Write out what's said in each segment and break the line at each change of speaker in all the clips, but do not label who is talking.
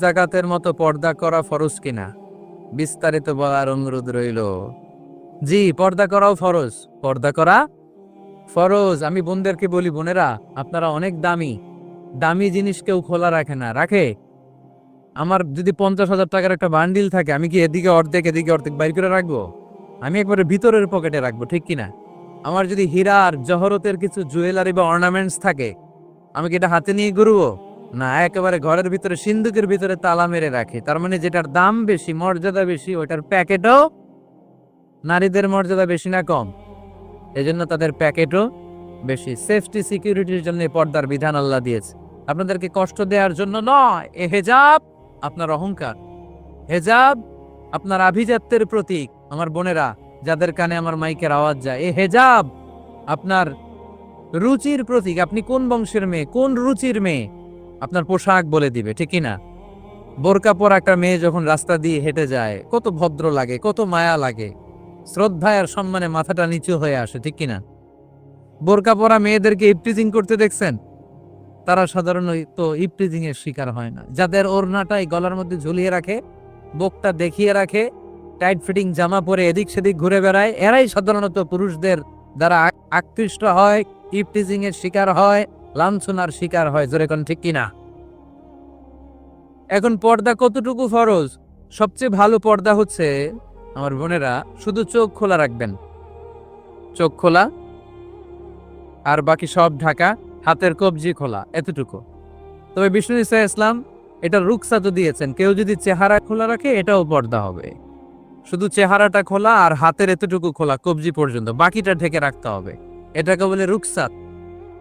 জাকাতের মতো পর্দা করা ফরজ কিনা বিস্তারিত বলার অনুরোধ রইল। জি, পর্দা করাও ফরজ। পর্দা করা ফরজ। আমি বোনদেরকে বলি, বোনেরা আপনারা অনেক দামি, দামি জিনিস কেউ খোলা রাখে না। রাখে? আমার যদি 50,000 টাকার একটা বান্ডিল থাকে, আমি কি এদিকে অর্ধেক এদিকে অর্ধেক বাইর করে রাখবো? আমি একবারে ভিতরের পকেটে রাখবো, ঠিক কিনা? আমার যদি হীরার জহরতের কিছু জুয়েলারি বা অর্নামেন্টস থাকে, আমি কি এটা হাতে নিয়ে ঘুরবো? না, একেবারে ঘরের ভিতরে সিন্দুকের ভিতরে তালা মেরে রাখে। তার মানে যেটার দাম বেশি, মর্যাদা বেশি, ওইটার প্যাকেটও নারীদের মর্যাদা বেশি না কম? এজন্য তাদের প্যাকেটও বেশি। সেফটি সিকিউরিটির জন্য পর্দার বিধান আল্লাহ দিয়েছে, আপনাদেরকে কষ্ট দেওয়ার জন্য নয়। এ হেজাব আপনার অহংকার, হেজাব আপনার আভিজাত্যের প্রতীক। আমার বোনেরা, যাদের কানে আমার মাইকের আওয়াজ যায়, এ হেজাব আপনার রুচির প্রতীক। আপনি কোন বংশের মেয়ে, কোন রুচির মেয়ে, আপনার পোশাক বলে দিবে, ঠিক কিনা? বোরকা পরা একটা মেয়ে যখন রাস্তা দিয়ে হেঁটে যায়, কত ভদ্র লাগে, কত মায়া লাগে, শ্রদ্ধা আর সম্মানে মাথাটা নিচু হয়ে আসে, ঠিক কিনা? বোরকা পরা মেয়েদেরকে ইপটিজিং করতে দেখছেন? তারা সাধারণত ইপটিজিং এর শিকার হয় না। যাদের ওড়নাটাই গলার মধ্যে ঝুলিয়ে রাখে, বুকটা দেখিয়ে রাখে, টাইট ফিটিং জামা পরে এদিক সেদিক ঘুরে বেড়ায়, এরাই সাধারণত পুরুষদের দ্বারা আকৃষ্ট হয়, ইপটিজিং এর শিকার হয়, লাঞ্ছনার শিকার হয়। জোরে কোন ঠিক কিনা? এখন পর্দা কতটুকু ফরজ? সবচেয়ে ভালো পর্দা হচ্ছে, আমার বোনেরা, শুধু চোখ খোলা রাখবেন, চোখ খোলা, আর বাকি সব ঢাকা, হাতের কবজি খোলা, এতটুকু। তবে বিষ্ণু ইসা ইসলাম এটা রুকসাতো দিয়েছেন, কেউ যদি চেহারা খোলা রাখে এটাও পর্দা হবে। শুধু চেহারাটা খোলা আর হাতের এতটুকু খোলা, কবজি পর্যন্ত, বাকিটা ঢেকে রাখতে হবে। এটাকে বলে রুকসাত।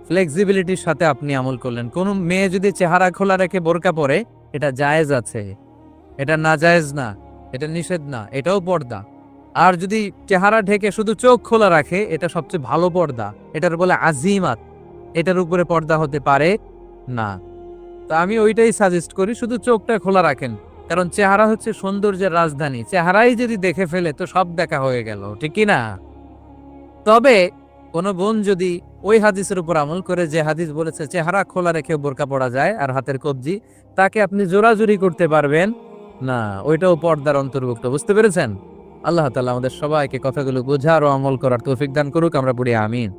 ফ্লেক্সিবিলিটির সাথে আপনি আমল করলেন। কোন মেয়ে যদি চেহারা খোলা রেখে বোরকা পরে, এটা জায়েজ আছে, এটা না জায়েজ না, এটা নিষেধ না, এটাও পর্দা। আর যদি চেহারা ঢেকে শুধু চোখ খোলা রাখে, এটা সবচেয়ে ভালো পর্দা, এটার বলে আজিমাত, এটার উপরে পর্দা হতে পারে না। তা আমি ওইটাই সাজেস্ট করি, শুধু চোখটা খোলা রাখেন, কারণ চেহারা হচ্ছে সৌন্দর্যের রাজধানী। চেহারাই যদি দেখে ফেলে তো সব দেখা হয়ে গেল, ঠিক কি না? তবে কোন বোন যদি ওই হাদিসের উপর আমল করে, যে হাদিস বলেছে চেহারা খোলা রেখে বোরকা পরা যায় আর হাতের কবজি, তাকে আপনি জোরাজুরি করতে পারবেন না, ওইটাও পর্দার অন্তর্ভুক্ত। বুঝতে পেরেছেন? আল্লাহ তাআলা আমাদের সবাইকে কথাগুলো বোঝার ও আমল করার তৌফিক দান করুক। আমরা পড়ি আমিন।